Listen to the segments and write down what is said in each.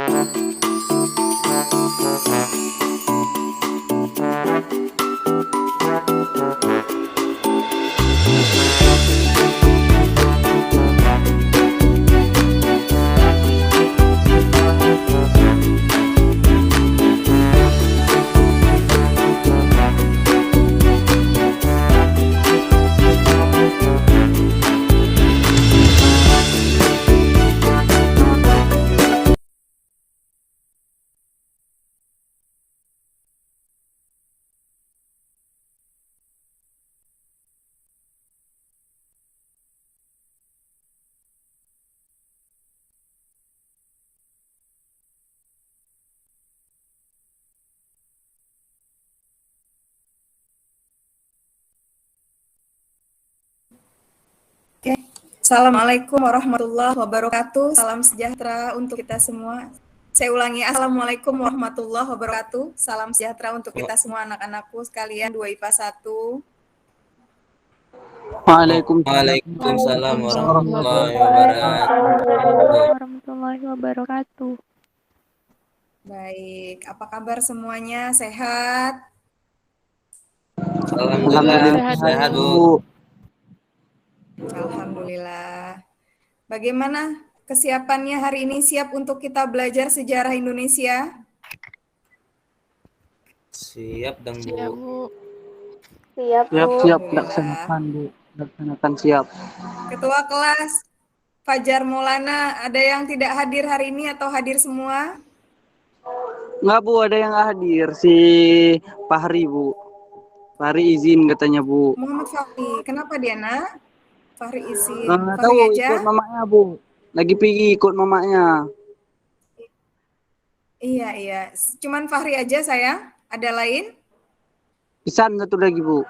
Oke. Assalamualaikum warahmatullahi wabarakatuh. Salam sejahtera untuk kita semua. Saya ulangi, Assalamualaikum warahmatullahi wabarakatuh. Salam sejahtera untuk kita semua anak-anakku sekalian 2 IPA 1. Waalaikumsalam warahmatullahi wabarakatuh. Warahmatullahi wabarakatuh. Baik, apa kabar semuanya? Sehat? Alhamdulillah sehat, Bu. Alhamdulillah. Bagaimana kesiapannya hari ini? Siap untuk kita belajar sejarah Indonesia? Siap dong, Bu. Siap, Bu. Siap, Alhamdulillah. laksanakan, Bu. Laksanakan siap. Ketua kelas Fajar Maulana, ada yang tidak hadir hari ini atau hadir semua? Enggak, Bu, ada yang nggak hadir. Si Fahri, Bu. Fahri izin katanya, Bu. Muhammad Fahri, kenapa dia, Nak? Fahri izin. Nggak Fahri tahu, aja? ikut mamanya, Bu. Lagi pergi ikut mamanya. Iya. Cuman Fahri aja, sayang? Ada lain? Ihsan satu lagi, Bu.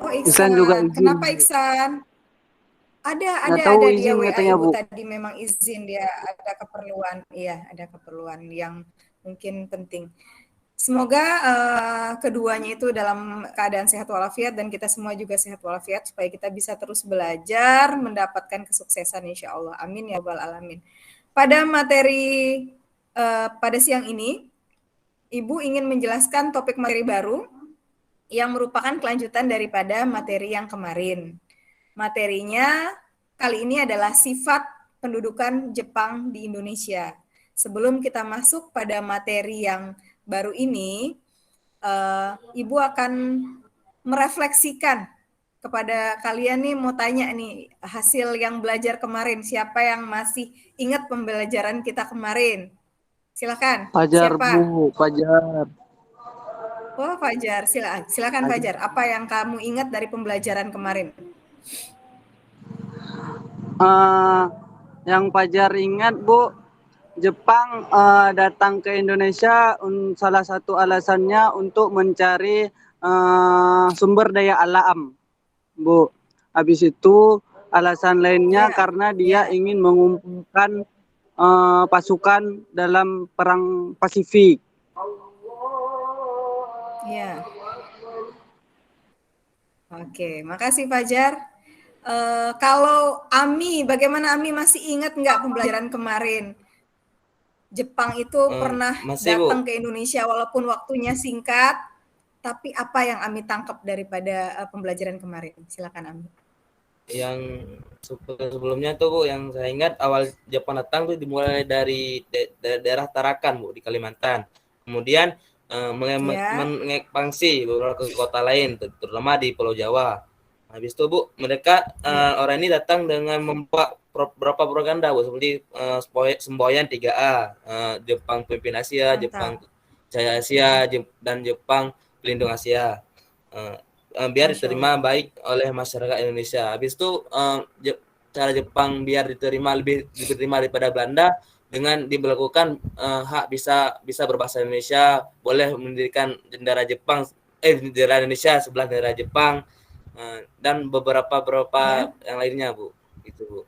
Oh, Ihsan juga izin. Kenapa Iksan? Ada tahu, dia izin WA katanya, Ibu Bu. tadi memang izin, dia ada keperluan. Iya, ada keperluan yang mungkin penting. Semoga keduanya itu dalam keadaan sehat walafiat dan kita semua juga sehat walafiat supaya kita bisa terus belajar mendapatkan kesuksesan insya Allah. Amin ya rabbal alamin. Pada materi pada siang ini, Ibu ingin menjelaskan topik materi baru yang merupakan kelanjutan daripada materi yang kemarin. Materinya kali ini adalah sifat pendudukan Jepang di Indonesia. Sebelum kita masuk pada materi yang baru ini, Ibu akan merefleksikan kepada kalian nih, mau tanya nih, hasil yang belajar kemarin, siapa yang masih ingat pembelajaran kita kemarin? Silakan. Fajar, Siapa? Bu. Fajar. Oh, Fajar. Silakan Fajar. Apa yang kamu ingat dari pembelajaran kemarin? Yang Fajar ingat, Bu, Jepang datang ke Indonesia, salah satu alasannya untuk mencari sumber daya alam, Bu. Habis itu alasan lainnya karena dia ingin mengumpulkan pasukan dalam perang Pasifik. Ya. Oke, makasih Fajar. Kalau Ami, bagaimana Ami, masih ingat nggak pembelajaran kemarin? Jepang itu pernah datang ke Indonesia walaupun waktunya singkat, tapi apa yang Ami tangkap daripada pembelajaran kemarin? Silakan Ami. Yang sebelumnya tuh, Bu, yang saya ingat awal Jepang datang tuh dimulai dari daerah Tarakan, Bu, di Kalimantan. Kemudian mengekspansi beberapa kota lain, terutama di Pulau Jawa. Habis itu, Bu, mereka orang ini datang dengan membawa beberapa propaganda, Bu, seperti semboyan 3A, Jepang Pemimpin Asia, Mantap. Jepang Jaya Asia, dan Jepang Pelindung Asia. Biar diterima baik oleh masyarakat Indonesia. Habis itu cara Jepang biar lebih diterima daripada Belanda dengan diberlakukan hak bisa berbahasa Indonesia, boleh mendirikan bendera Indonesia sebelah bendera Jepang, dan beberapa yang lainnya, Bu. Gitu, Bu.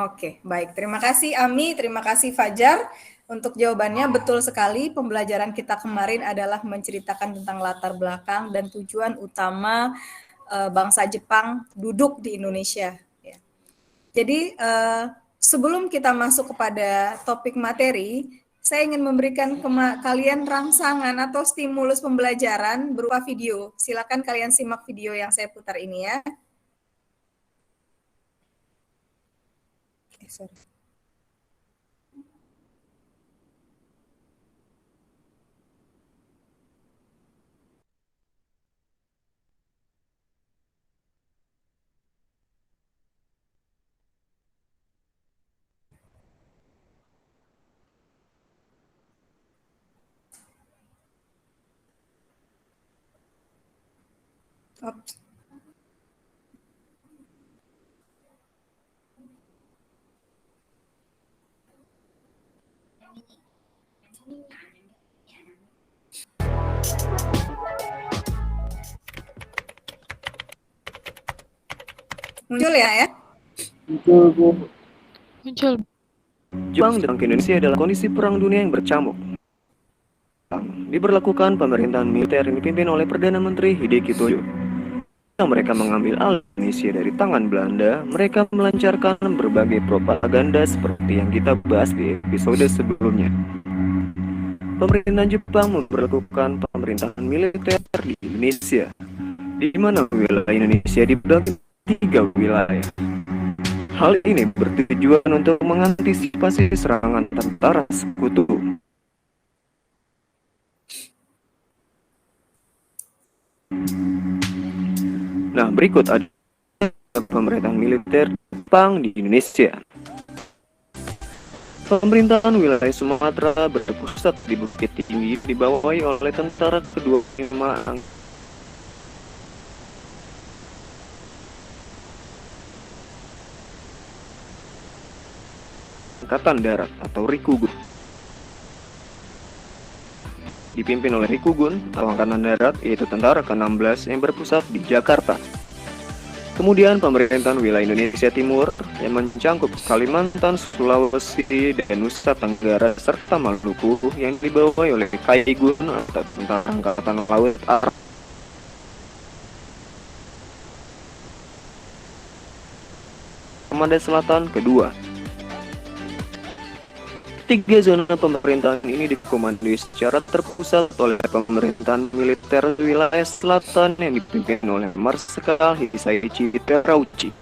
Oke, baik. Terima kasih Ami, terima kasih Fajar. Untuk jawabannya, betul sekali pembelajaran kita kemarin adalah menceritakan tentang latar belakang dan tujuan utama bangsa Jepang duduk di Indonesia. Ya. Jadi sebelum kita masuk kepada topik materi, saya ingin memberikan kalian rangsangan atau stimulus pembelajaran berupa video. Silakan kalian simak video yang saya putar ini ya. Sorry. Oops. Muncul ya? Muncul. Jepang datang ke Indonesia adalah kondisi perang dunia yang bercamuk. Diberlakukan pemerintahan militer yang dipimpin oleh Perdana Menteri Hideki Tojo. Mereka mengambil alih Indonesia dari tangan Belanda. Mereka melancarkan berbagai propaganda seperti yang kita bahas di episode sebelumnya. Pemerintahan Jepang memperlakukan pemerintahan militer di Indonesia, di mana wilayah Indonesia dibagi 3 wilayah. Hal ini bertujuan untuk mengantisipasi serangan tentara sekutu. Nah, berikut ada pemerintahan militer Jepang di Indonesia. Pemerintahan wilayah Sumatera berpusat di Bukit Tinggi, dibawahi oleh tentara ke-25 Angkatan Darat atau Rikugun. Dipimpin oleh Rikugun atau Angkatan Darat, yaitu tentara ke-16 yang berpusat di Jakarta. Kemudian pemerintahan wilayah Indonesia Timur yang mencakup Kalimantan, Sulawesi, dan Nusa Tenggara serta Maluku yang dibawahi oleh Kaigun atau tentara Angkatan Laut Arab. Armada Selatan kedua. 3 zona pemerintahan ini dikomandoi secara terpusat oleh pemerintahan militer wilayah selatan yang dipimpin oleh Marsikal Hisaichi Terauchi.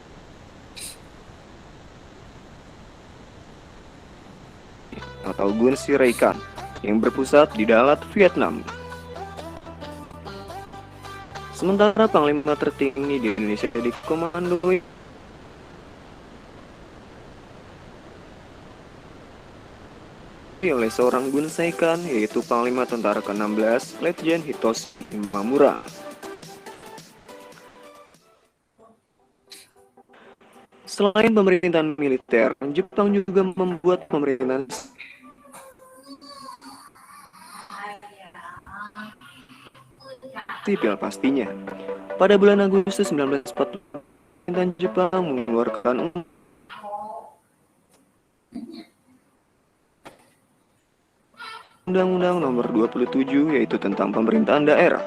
Atau Gun Siraikan yang berpusat di Dalat, Vietnam. Sementara panglima tertinggi di Indonesia dikomandoi oleh seorang Gun Saikan, yaitu Panglima Tentara ke-16 Letjen Hitoshi Imamura. Selain pemerintahan militer, Jepang juga membuat pemerintahan sipil pastinya. Pada bulan Agustus 1945, pemerintahan Jepang mengeluarkan Undang-Undang Nomor 27, yaitu tentang pemerintahan daerah.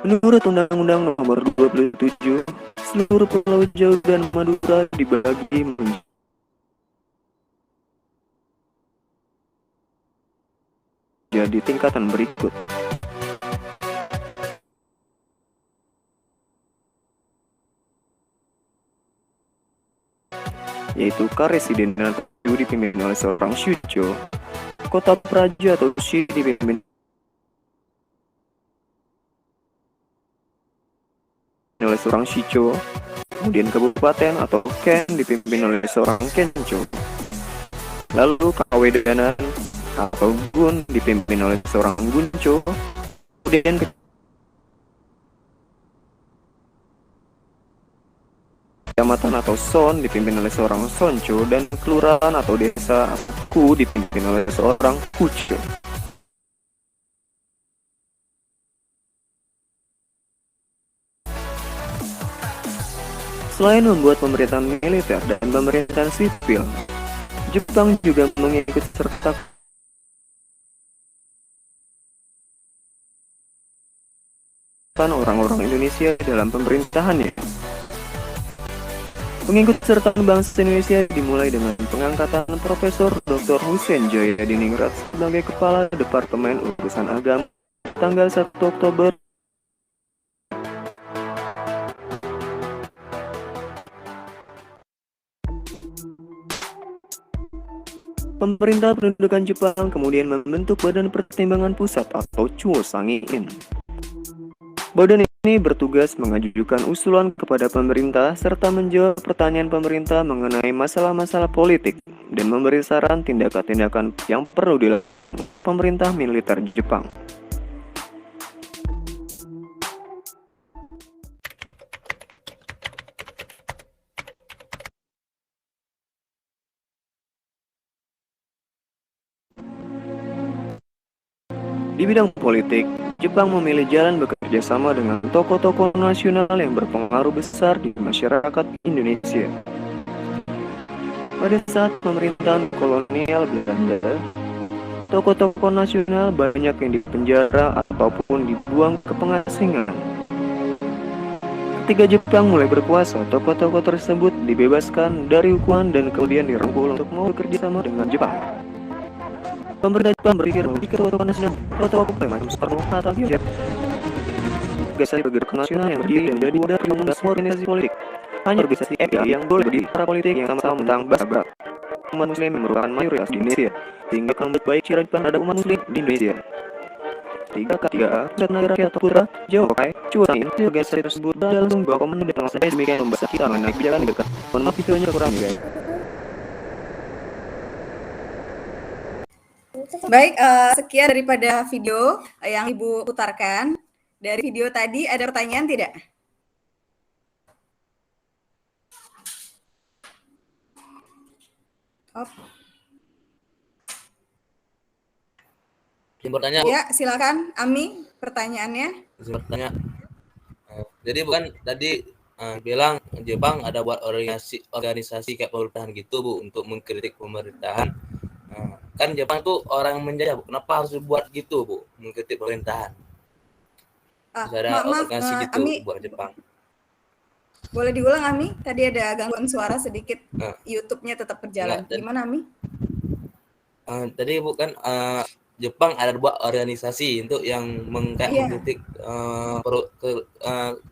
Menurut Undang-Undang Nomor 27, seluruh Pulau Jawa dan Madura dibagi menjadi tingkatan berikut. Yaitu Karesidenan dipimpin oleh seorang Shucho, Kota Praja atau Shi dipimpin oleh seorang Shicho, kemudian Kabupaten atau Ken dipimpin oleh seorang Kencho, lalu Kawedanan atau Gun dipimpin oleh seorang Guncho, kemudian kecamatan atau son dipimpin oleh seorang soncho, dan kelurahan atau desa ku dipimpin oleh seorang kucho. Selain membuat pemerintahan militer dan pemerintahan sipil, Jepang juga mengikut serta orang-orang Indonesia dalam pemerintahannya. Pengikutsertaan bangsa Indonesia dimulai dengan pengangkatan Profesor Dr. Hussein Jayadiningrat sebagai Kepala Departemen Urusan Agama tanggal 1 Oktober. Pemerintah pendudukan Jepang kemudian membentuk Badan Pertimbangan Pusat atau Chuo-Sangi-in. Badan ini bertugas mengajukan usulan kepada pemerintah serta menjawab pertanyaan pemerintah mengenai masalah-masalah politik dan memberi saran tindakan-tindakan yang perlu dilakukan pemerintah militer Jepang. Di bidang politik, Jepang memilih jalan bekerja sama dengan tokoh-tokoh nasional yang berpengaruh besar di masyarakat Indonesia. Pada saat pemerintahan kolonial Belanda, tokoh-tokoh nasional banyak yang dipenjara ataupun dibuang ke pengasingan. Ketika Jepang mulai berkuasa, tokoh-tokoh tersebut dibebaskan dari hukuman dan kemudian dirangkul untuk mau bekerja sama dengan Jepang. Pemerintah Jepang berpikir tokoh nasional, tokoh macam Soekarno-Hatta, organisasi bergerak nasional yang berdiri dan menjadi wadah perjuangan semua organisasi politik. Hanya organisasi FPI yang boleh berdiri para politik yang sama-sama tentang bahasa berat. Umat Muslim yang merupakan mayoritas di Indonesia, sehingga akan baik ciri Jepang terhadap umat Muslim di Indonesia. 3K3A, Pusat Naga Rakyat atau Putra, Jawa Pakai, Chuo-Sangi-in, organisasi tersebut langsung bawa komen dan langsung saya demikian membahas kita mengenai kebijakan negara. Mohon maaf videonya kurang guys. Baik, sekian daripada video yang Ibu putarkan. Dari video tadi ada pertanyaan tidak? Oh. Yang bertanya. Ya, silakan Ami pertanyaannya. Bertanya. Jadi bukan tadi bilang Jepang ada buat organisasi kayak pemerintahan gitu Bu untuk mengkritik pemerintahan. Kan Jepang tuh orang menjajah Bu. Kenapa harus dibuat gitu Bu mengkritik pemerintahan? Ada organisasi gitu Ami, buat Jepang. Boleh diulang Ami? Tadi ada gangguan suara sedikit. YouTube-nya tetap berjalan. Gimana Ami? Tadi bukan Jepang ada buat organisasi untuk yang mengkritik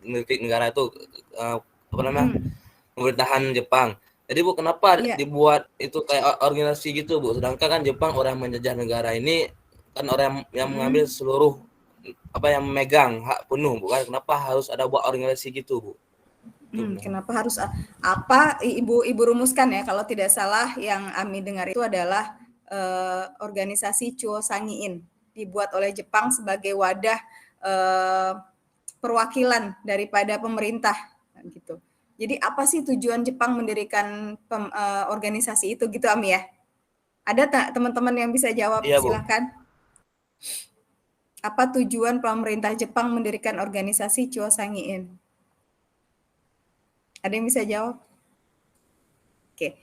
mengkritik negara itu apa namanya pemerintahan Jepang. Jadi Bu kenapa dibuat itu kayak organisasi gitu Bu? Sedangkan kan Jepang orang menjajah negara ini kan orang yang mengambil seluruh apa yang memegang hak penuh Bu kan? Kenapa harus ada buat organisasi gitu Bu? Kenapa harus apa Ibu rumuskan ya kalau tidak salah yang Ami dengar itu adalah organisasi Chuo-Sangi-in dibuat oleh Jepang sebagai wadah perwakilan daripada pemerintah gitu. Jadi apa sih tujuan Jepang mendirikan organisasi itu gitu Ami ya? Ada teman-teman yang bisa jawab? Iya, silakan. Apa tujuan pemerintah Jepang mendirikan organisasi Chuo-Sangi-in? Ada yang bisa jawab? Oke,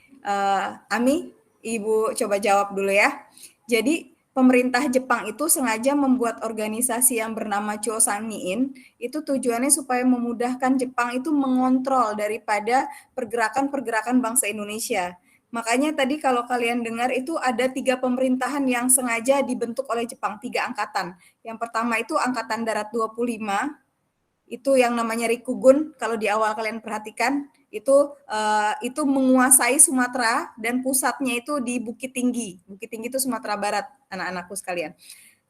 Ami, Ibu coba jawab dulu ya. Jadi pemerintah Jepang itu sengaja membuat organisasi yang bernama Chuo-Sangi-in, itu tujuannya supaya memudahkan Jepang itu mengontrol daripada pergerakan-pergerakan bangsa Indonesia. Makanya tadi kalau kalian dengar itu ada 3 pemerintahan yang sengaja dibentuk oleh Jepang, 3 angkatan. Yang pertama itu Angkatan Darat 25, itu yang namanya Rikugun, kalau di awal kalian perhatikan, itu menguasai Sumatera dan pusatnya itu di Bukit Tinggi. Bukit Tinggi itu Sumatera Barat, anak-anakku sekalian.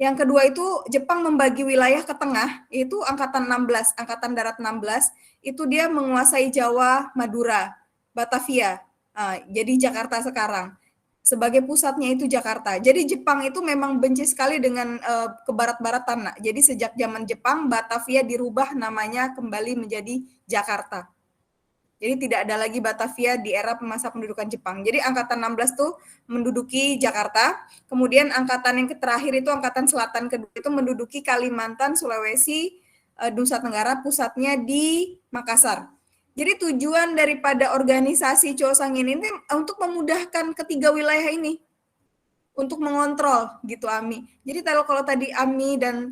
Yang kedua itu Jepang membagi wilayah ke tengah, itu Angkatan 16, Angkatan Darat 16, itu dia menguasai Jawa, Madura, Batavia, jadi Jakarta sekarang. Sebagai pusatnya itu Jakarta. Jadi Jepang itu memang benci sekali dengan ke barat-baratan. Jadi sejak zaman Jepang, Batavia dirubah namanya kembali menjadi Jakarta. Jadi tidak ada lagi Batavia di era masa pendudukan Jepang. Jadi Angkatan 16 tuh menduduki Jakarta. Kemudian angkatan yang terakhir itu Angkatan Selatan kedua itu menduduki Kalimantan, Sulawesi, Nusa Tenggara, pusatnya di Makassar. Jadi tujuan daripada organisasi Chuo-Sangi-in ini untuk memudahkan ketiga wilayah ini untuk mengontrol gitu Ami. Jadi kalau tadi Ami dan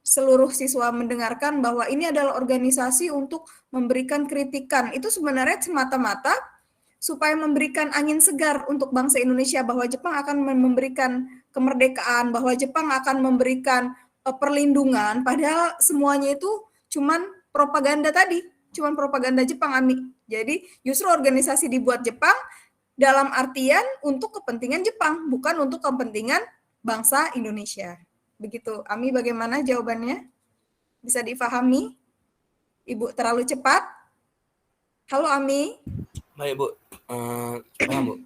seluruh siswa mendengarkan bahwa ini adalah organisasi untuk memberikan kritikan. Itu sebenarnya semata-mata supaya memberikan angin segar untuk bangsa Indonesia bahwa Jepang akan memberikan kemerdekaan, bahwa Jepang akan memberikan perlindungan, padahal semuanya itu cuman propaganda tadi, cuman propaganda Jepang, Ami. Jadi justru organisasi dibuat Jepang dalam artian untuk kepentingan Jepang, bukan untuk kepentingan bangsa Indonesia. Begitu. Ami, bagaimana jawabannya? Bisa difahami? Ibu terlalu cepat? Halo, Ami. Baik, Bu. Paham, Bu?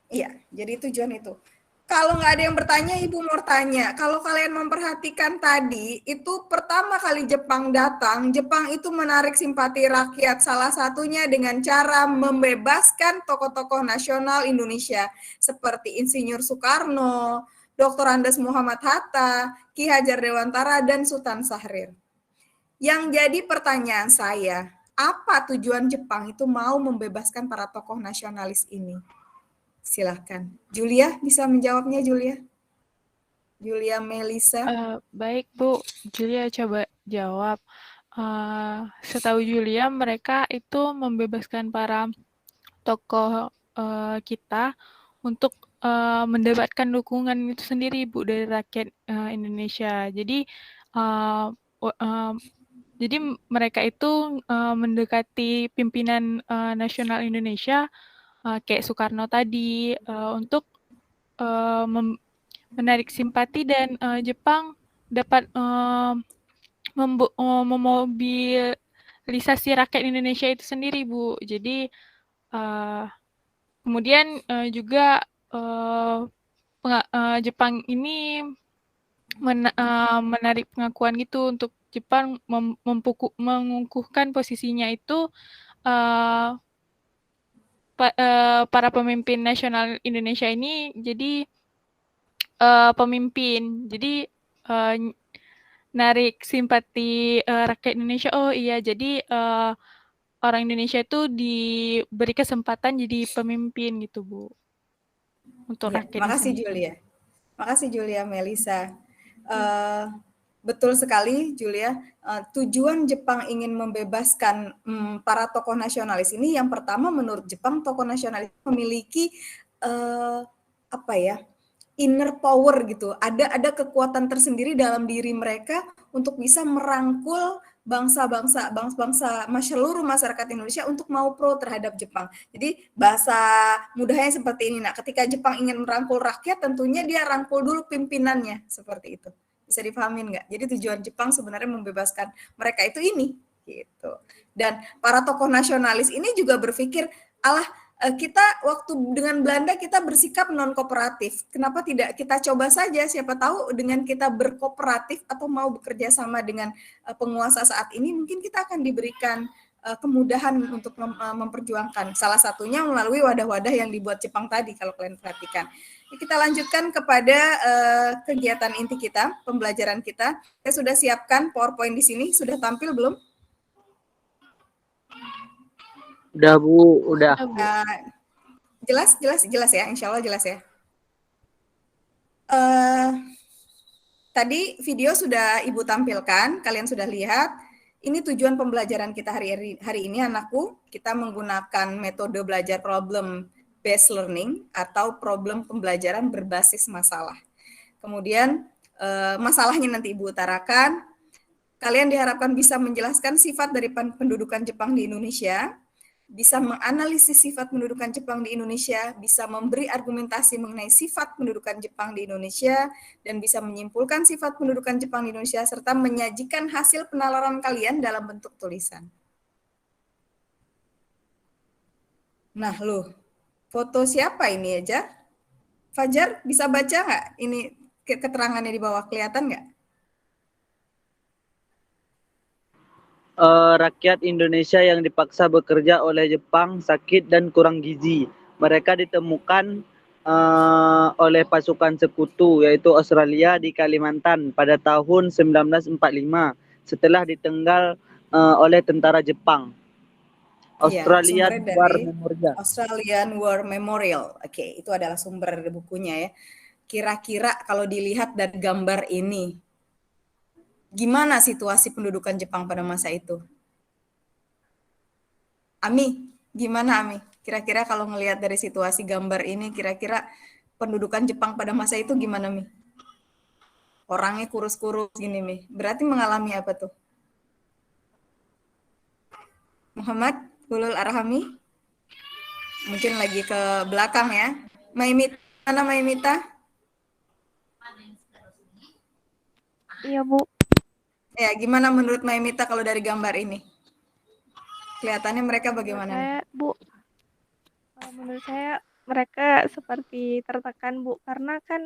Iya, jadi tujuan itu. Kalau nggak ada yang bertanya, Ibu mau tanya. Kalau kalian memperhatikan tadi, itu pertama kali Jepang datang, Jepang itu menarik simpati rakyat. Salah satunya dengan cara membebaskan tokoh-tokoh nasional Indonesia, seperti Insinyur Soekarno, Dr. Andes Muhammad Hatta, Ki Hajar Dewantara, dan Sultan Syahrir. Yang jadi pertanyaan saya, apa tujuan Jepang itu mau membebaskan para tokoh nasionalis ini? Silahkan. Julia bisa menjawabnya, Julia? Julia Melisa. Baik, Bu. Julia coba jawab. Setahu Julia, mereka itu membebaskan para tokoh kita untuk mendapatkan dukungan itu sendiri, Bu, dari rakyat Indonesia. Jadi mereka itu mendekati pimpinan nasional Indonesia kayak Soekarno tadi untuk menarik simpati dan Jepang dapat memobilisasi rakyat Indonesia itu sendiri, Bu. Jadi kemudian juga Jepang ini menarik pengakuan gitu untuk Jepang mengukuhkan posisinya itu para pemimpin nasional Indonesia ini jadi pemimpin. Jadi narik simpati rakyat Indonesia. Oh iya, jadi orang Indonesia itu diberi kesempatan jadi pemimpin gitu, Bu. Untuk Ya, rakyat. makasih Julia. Makasih Julia Melisa. Betul sekali Julia. Tujuan Jepang ingin membebaskan para tokoh nasionalis ini, yang pertama menurut Jepang tokoh nasionalis memiliki inner power gitu. Ada kekuatan tersendiri dalam diri mereka untuk bisa merangkul bangsa seluruh masyarakat Indonesia untuk mau pro terhadap Jepang. Jadi bahasa mudahnya seperti ini. Nah, ketika Jepang ingin merangkul rakyat, tentunya dia rangkul dulu pimpinannya, seperti itu. Bisa dipahamin nggak? Jadi tujuan Jepang sebenarnya membebaskan mereka itu ini, gitu. Dan para tokoh nasionalis ini juga berpikir, kita waktu dengan Belanda kita bersikap non kooperatif. Kenapa tidak kita coba saja? Siapa tahu dengan kita berkooperatif atau mau bekerja sama dengan penguasa saat ini, mungkin kita akan diberikan kemudahan untuk memperjuangkan. Salah satunya melalui wadah-wadah yang dibuat Jepang tadi, kalau kalian perhatikan. Kita lanjutkan kepada kegiatan inti kita, pembelajaran kita. Saya sudah siapkan PowerPoint di sini. Sudah tampil belum? Udah, Bu, udah. Jelas ya, insya Allah jelas ya. Tadi video sudah Ibu tampilkan, kalian sudah lihat. Ini tujuan pembelajaran kita hari ini, anakku. Kita menggunakan metode belajar problem based learning atau problem pembelajaran berbasis masalah. Kemudian masalahnya nanti Ibu utarakan. Kalian diharapkan bisa menjelaskan sifat dari pendudukan Jepang di Indonesia, bisa menganalisis sifat pendudukan Jepang di Indonesia, bisa memberi argumentasi mengenai sifat pendudukan Jepang di Indonesia, dan bisa menyimpulkan sifat pendudukan Jepang di Indonesia, serta menyajikan hasil penalaran kalian dalam bentuk tulisan. Nah, loh, foto siapa ini aja? Fajar, bisa baca nggak? Ini keterangannya di bawah, kelihatan nggak? Rakyat Indonesia yang dipaksa bekerja oleh Jepang sakit dan kurang gizi. Mereka ditemukan oleh pasukan sekutu yaitu Australia di Kalimantan pada tahun 1945 setelah ditenggal oleh tentara Jepang. Australian War Memorial. Australian War Memorial. Oke, itu adalah sumber bukunya ya. Kira-kira kalau dilihat dari gambar ini, gimana situasi pendudukan Jepang pada masa itu? Ami, gimana Ami? Kira-kira kalau ngelihat dari situasi gambar ini, kira-kira pendudukan Jepang pada masa itu gimana Mi? Orangnya kurus-kurus gini Mi. Berarti mengalami apa tuh? Muhammad Hulul Arhami? Mungkin lagi ke belakang ya. Maimita, mana Maimita? Iya, Bu. Ya, gimana menurut Maimita kalau dari gambar ini? Kelihatannya mereka bagaimana? Menurut saya mereka seperti tertekan, Bu, karena kan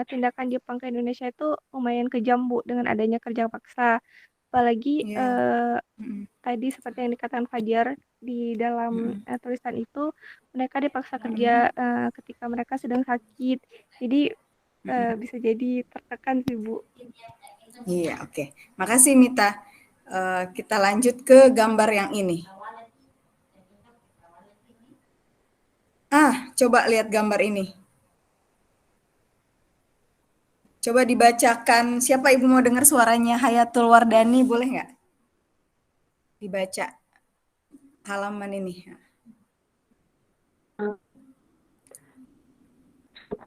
tindakan Jepang ke Indonesia itu lumayan kejam, Bu, dengan adanya kerja paksa. Apalagi tadi seperti yang dikatakan Fajar di dalam tulisan itu, mereka dipaksa kerja ketika mereka sedang sakit. Jadi bisa jadi tertekan sih, Bu. Iya, oke. Makasih Mita. Kita lanjut ke gambar yang ini. Coba lihat gambar ini. Coba dibacakan. Siapa Ibu mau dengar suaranya Hayatul Wardani, boleh nggak? Dibaca halaman ini.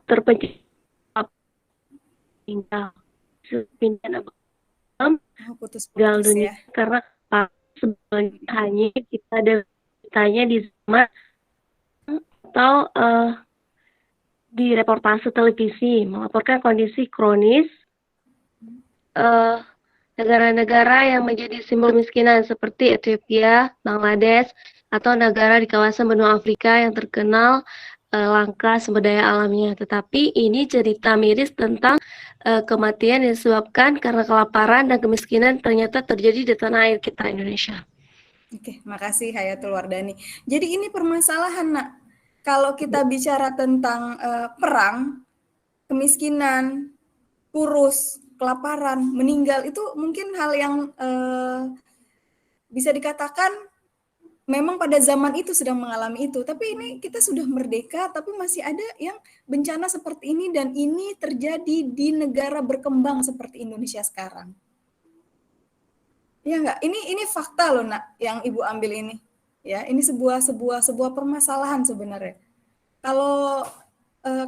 Terpencil putus ya. Karena hanya kita ada tanya di zaman atau di reportase televisi melaporkan kondisi kronis negara-negara yang menjadi simbol kemiskinan seperti Ethiopia, Bangladesh, atau negara di kawasan benua Afrika yang terkenal langka sumber daya alamnya. Tetapi ini cerita miris tentang kematian yang disebabkan karena kelaparan dan kemiskinan ternyata terjadi di tanah air kita, Indonesia. Oke, makasih Hayatul Wardani. Jadi ini permasalahan, Nak. Kalau kita bicara tentang perang, kemiskinan, kurus, kelaparan, meninggal, itu mungkin hal yang bisa dikatakan memang pada zaman itu sedang mengalami itu. Tapi ini kita sudah merdeka, tapi masih ada yang bencana seperti ini, dan ini terjadi di negara berkembang seperti Indonesia sekarang. Ya enggak? Ini fakta loh, Nak, yang Ibu ambil ini. Ya, ini sebuah permasalahan sebenarnya. Kalau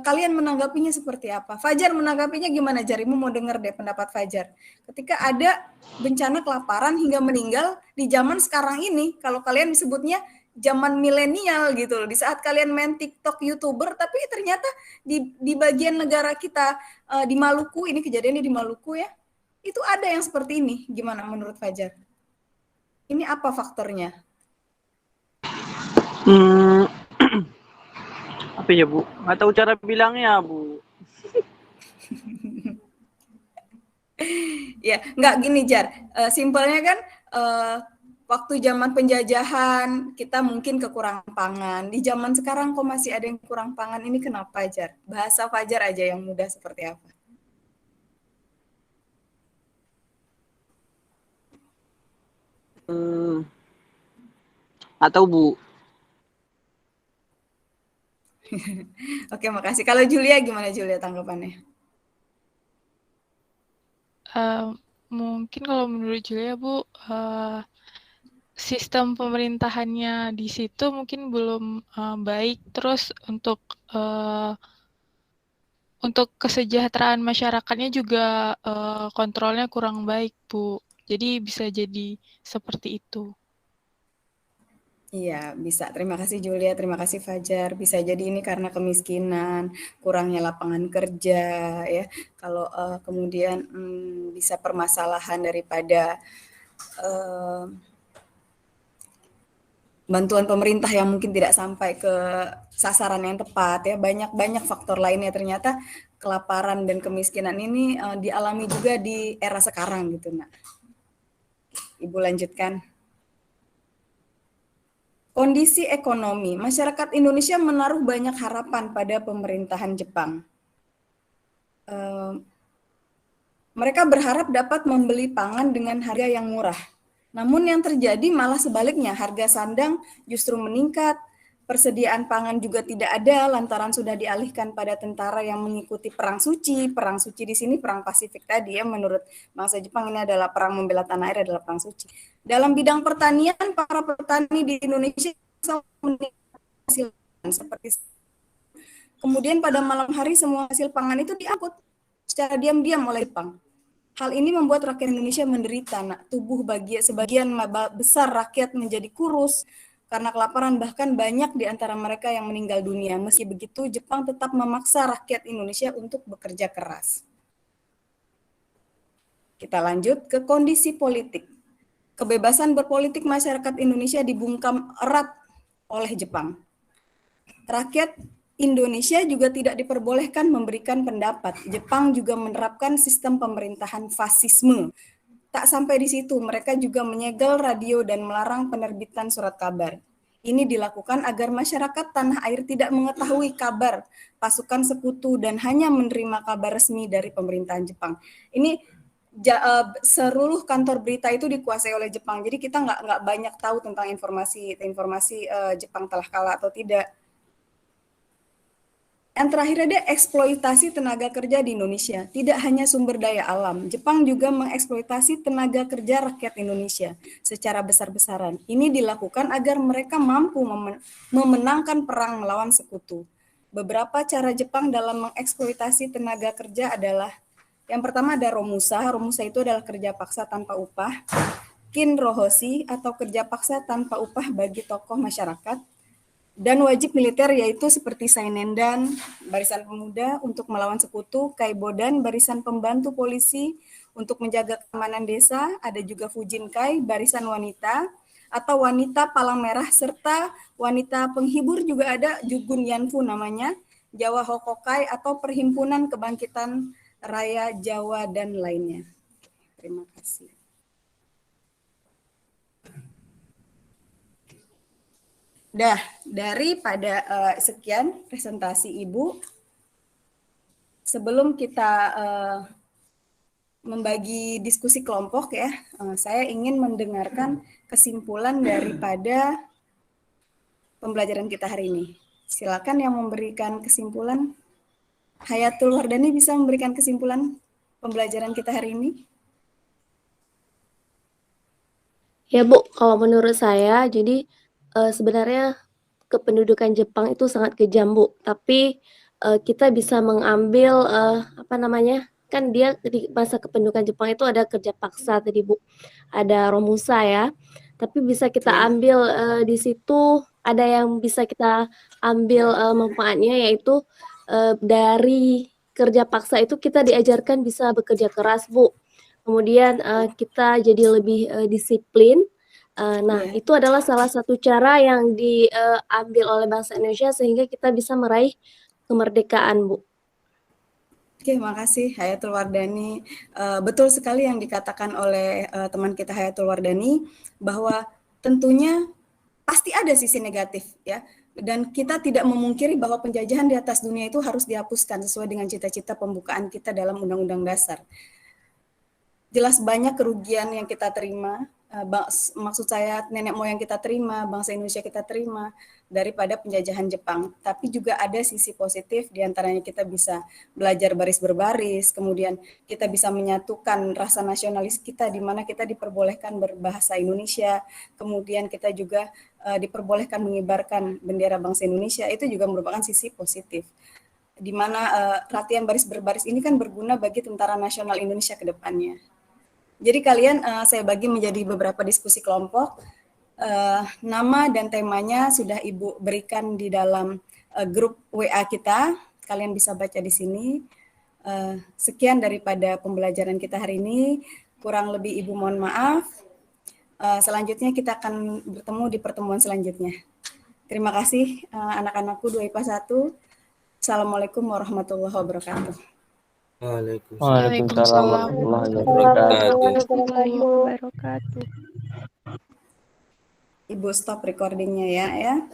kalian menanggapinya seperti apa? Fajar menanggapinya gimana, Jar? Ibu mau dengar deh pendapat Fajar. Ketika ada bencana kelaparan hingga meninggal di zaman sekarang ini, kalau kalian disebutnya zaman milenial gitu loh, di saat kalian main TikTok, YouTuber, tapi ternyata di bagian negara kita, di Maluku, ini kejadiannya di Maluku ya, itu ada yang seperti ini. Gimana menurut Fajar? Ini apa faktornya? Apa ya, Bu? Nggak tahu cara bilangnya, Bu. Ya, nggak gini, Jar. Simpelnya kan waktu zaman penjajahan kita mungkin kekurangan pangan. Di zaman sekarang kok masih ada yang kurang pangan. Ini kenapa, Jar? Bahasa Fajar aja yang mudah seperti apa? Atau Bu? Oke, makasih. Kalau Julia gimana, Julia, tanggapannya? Mungkin kalau menurut Julia, Bu, sistem pemerintahannya di situ mungkin belum baik. Terus untuk kesejahteraan masyarakatnya juga kontrolnya kurang baik, Bu. Jadi bisa jadi seperti itu. Iya, bisa. Terima kasih Julia, terima kasih Fajar. Bisa jadi ini karena kemiskinan, kurangnya lapangan kerja, ya. Kalau kemudian bisa permasalahan daripada bantuan pemerintah yang mungkin tidak sampai ke sasaran yang tepat, ya. Banyak faktor lainnya. Ternyata kelaparan dan kemiskinan ini dialami juga di era sekarang gitu, Nak. Ibu lanjutkan. Kondisi ekonomi, masyarakat Indonesia menaruh banyak harapan pada pemerintahan Jepang. Mereka berharap dapat membeli pangan dengan harga yang murah. Namun yang terjadi malah sebaliknya, harga sandang justru meningkat, Persediaan pangan juga tidak ada lantaran sudah dialihkan pada tentara yang mengikuti perang suci. Perang suci di sini perang Pasifik tadi ya, menurut bangsa Jepang ini adalah perang membela tanah air, adalah perang suci. Dalam bidang pertanian, para petani di Indonesia menghasilkan seperti kemudian pada malam hari semua hasil pangan itu diangkut secara diam-diam oleh Jepang. Hal ini membuat rakyat Indonesia menderita. Tubuh sebagian besar rakyat menjadi kurus karena kelaparan, bahkan banyak di antara mereka yang meninggal dunia. Meski begitu, Jepang tetap memaksa rakyat Indonesia untuk bekerja keras. Kita lanjut ke kondisi politik. Kebebasan berpolitik masyarakat Indonesia dibungkam erat oleh Jepang. Rakyat Indonesia juga tidak diperbolehkan memberikan pendapat. Jepang juga menerapkan sistem pemerintahan fasisme. Tak sampai di situ, mereka juga menyegel radio dan melarang penerbitan surat kabar. Ini dilakukan agar masyarakat tanah air tidak mengetahui kabar pasukan sekutu dan hanya menerima kabar resmi dari pemerintahan Jepang. Ini seluruh kantor berita itu dikuasai oleh Jepang. Jadi kita nggak banyak tahu tentang informasi Jepang telah kalah atau tidak. Yang terakhir ada eksploitasi tenaga kerja di Indonesia. Tidak hanya sumber daya alam, Jepang juga mengeksploitasi tenaga kerja rakyat Indonesia secara besar-besaran. Ini dilakukan agar mereka mampu memenangkan perang melawan sekutu. Beberapa cara Jepang dalam mengeksploitasi tenaga kerja adalah, yang pertama ada romusa. Romusa itu adalah kerja paksa tanpa upah. Kinrohoshi atau kerja paksa tanpa upah bagi tokoh masyarakat. Dan wajib militer yaitu seperti Sainendan, Barisan Pemuda untuk melawan sekutu, Kaibodan, Barisan Pembantu Polisi untuk menjaga keamanan desa, ada juga Fujinkai, Barisan Wanita, atau Wanita Palang Merah, serta wanita penghibur juga ada, Jugun Yanfu namanya, Jawa Hokokai atau Perhimpunan Kebangkitan Raya Jawa dan lainnya. Terima kasih. Daripada sekian presentasi Ibu, sebelum kita membagi diskusi kelompok ya, saya ingin mendengarkan kesimpulan daripada pembelajaran kita hari ini. Silakan yang memberikan kesimpulan. Hayatul Wardani bisa memberikan kesimpulan pembelajaran kita hari ini? Ya Bu, kalau menurut saya, jadi sebenarnya kependudukan Jepang itu sangat kejam Bu, tapi kita bisa mengambil kan dia di masa kependudukan Jepang itu ada kerja paksa tadi Bu, ada romusa ya, tapi bisa kita ambil di situ ada yang bisa kita ambil manfaatnya, yaitu dari kerja paksa itu kita diajarkan bisa bekerja keras Bu, kemudian kita jadi lebih disiplin. Itu adalah salah satu cara yang diambil oleh bangsa Indonesia sehingga kita bisa meraih kemerdekaan, Bu. Oke, makasih Hayatul Wardani. Betul sekali yang dikatakan oleh teman kita Hayatul Wardani, bahwa tentunya pasti ada sisi negatif ya. Dan kita tidak memungkiri bahwa penjajahan di atas dunia itu harus dihapuskan sesuai dengan cita-cita pembukaan kita dalam Undang-Undang Dasar. Jelas banyak kerugian yang kita terima, maksud saya nenek moyang kita terima, bangsa Indonesia kita terima daripada penjajahan Jepang. Tapi juga ada sisi positif, diantaranya kita bisa belajar baris berbaris, kemudian kita bisa menyatukan rasa nasionalis kita di mana kita diperbolehkan berbahasa Indonesia, kemudian kita juga diperbolehkan mengibarkan bendera bangsa Indonesia, itu juga merupakan sisi positif. Di mana latihan baris berbaris ini kan berguna bagi Tentara Nasional Indonesia ke depannya. Jadi kalian saya bagi menjadi beberapa diskusi kelompok. Nama dan temanya sudah Ibu berikan di dalam grup WA kita. Kalian bisa baca di sini. Sekian daripada pembelajaran kita hari ini. Kurang lebih Ibu mohon maaf. Selanjutnya kita akan bertemu di pertemuan selanjutnya. Terima kasih anak-anakku 2 IPA 1. Assalamualaikum warahmatullahi wabarakatuh. Waalaikumsalam warahmatullahi wabarakatuh. Ibu stop recordingnya ya.